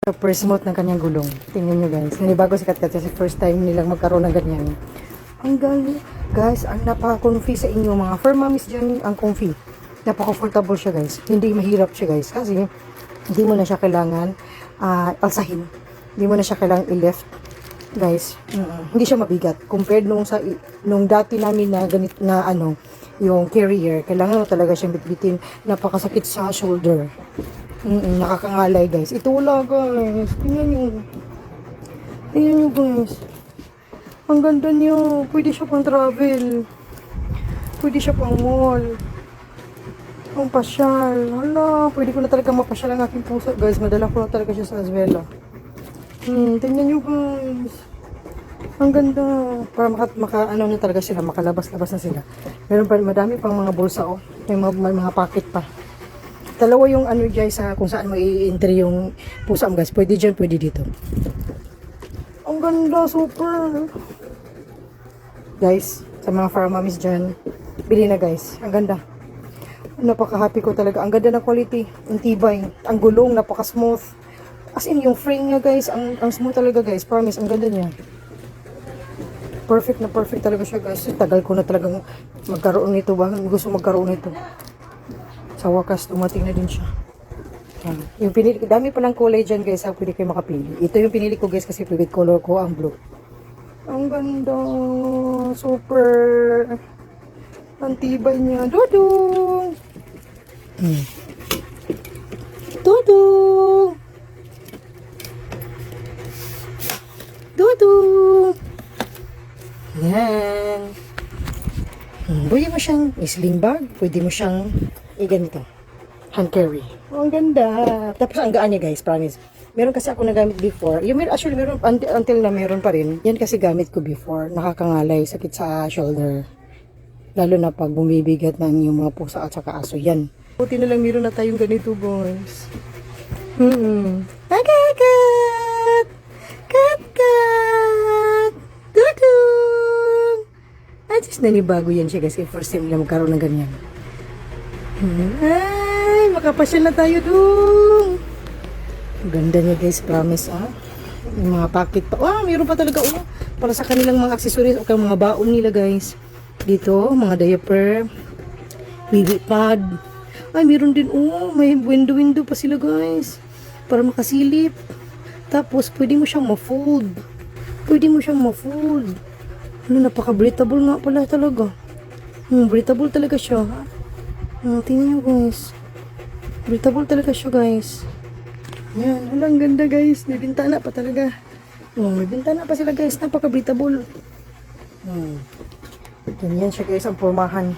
Super smooth ng kanyang gulong. Tingnan nyo guys. Nanibago si Katkat kasi first time nilang magkaroon ng ganyan. Ang galing. Guys, ang napaka-comfy sa inyo. Mga fur mommies dyan, ang comfy. Napaka-comfortable siya guys. Hindi mahirap siya guys. Kasi hindi mo na siya kailangan alsahin. Hindi mo na siya kailangan i-lift. Guys, hindi siya mabigat. Compared nung dati namin na ganit na yung carrier, kailangan mo talaga siyang bitbitin. Napakasakit sa shoulder. Nakakangalay guys. Ito wala guys. Tingnan nyo. Tingnan nyo guys. Ang ganda niyo. Pwede siya pang travel. Pwede siya pang mall. Pang pasyal. Hala. Pwede ko na talaga mapasyal ang aking puso guys. Madala ko na talaga siya sa Azuela. Tingnan nyo guys. Ang ganda. Para ano na talaga sila. Makalabas-labas na sila. Meron pa madami pang mga bulsa oh. May mga pocket pa. Dalawa yung guys kung saan mo i-entry yung pusa mo guys. Pwede dyan, pwede dito. Ang ganda, super. Guys, sa mga farm mommies dyan, bili na guys. Ang ganda. Napaka-happy ko talaga. Ang ganda ng quality. Ang tibay. Ang gulong, napaka-smooth. As in, yung frame niya guys, ang smooth talaga guys. Promise, ang ganda niya. Perfect na perfect talaga siya guys. Tagal ko na talagang magkaroon nito ba? Gusto magkaroon nito. Sa wakas, dumating na din siya. Yung pinili ko, dami palang kulay dyan guys, pwede kayo makapili. Ito yung pinili ko guys kasi favorite color ko ang blue. Ang ganda, super. Ang tibay niya. Dudung! Dudung! Dudung! Yan. Pwede mo siyang sling bag, pwede mo siyang ganito, hand carry. Oh, ang ganda. Tapos ang gaan niya guys, promise. Meron kasi ako nagamit before. Actually, meron until na meron pa rin. Yan kasi gamit ko before. Nakakangalay, sakit sa shoulder. Lalo na pag bumibigat na yung mga pusa at saka aso. Yan. Buti na lang meron na tayong ganito guys. Kat! Kat! Dudung! At least nanibago yan siya kasi first time lang magkaroon ng ganyan. Ay, makapasyal na tayo dun. Ganda niya guys, promise Yung mga packet pa. Mayroon pa talaga para sa kanilang mga accessories o mga baon nila guys. Dito, mga diaper, baby pad. Ay, mayroon din may window pa sila guys. Para makasilip. Tapos, pwede mo siyang ma-fold. Napaka-breathable nga pala talaga. Breathable talaga siya. Tingnan nyo guys. Breathable talaga siya guys. Yan. Ang ganda guys. May bintana pa talaga. May bintana pa sila guys. Napaka-breathable. Ganyan siya guys ang formahan.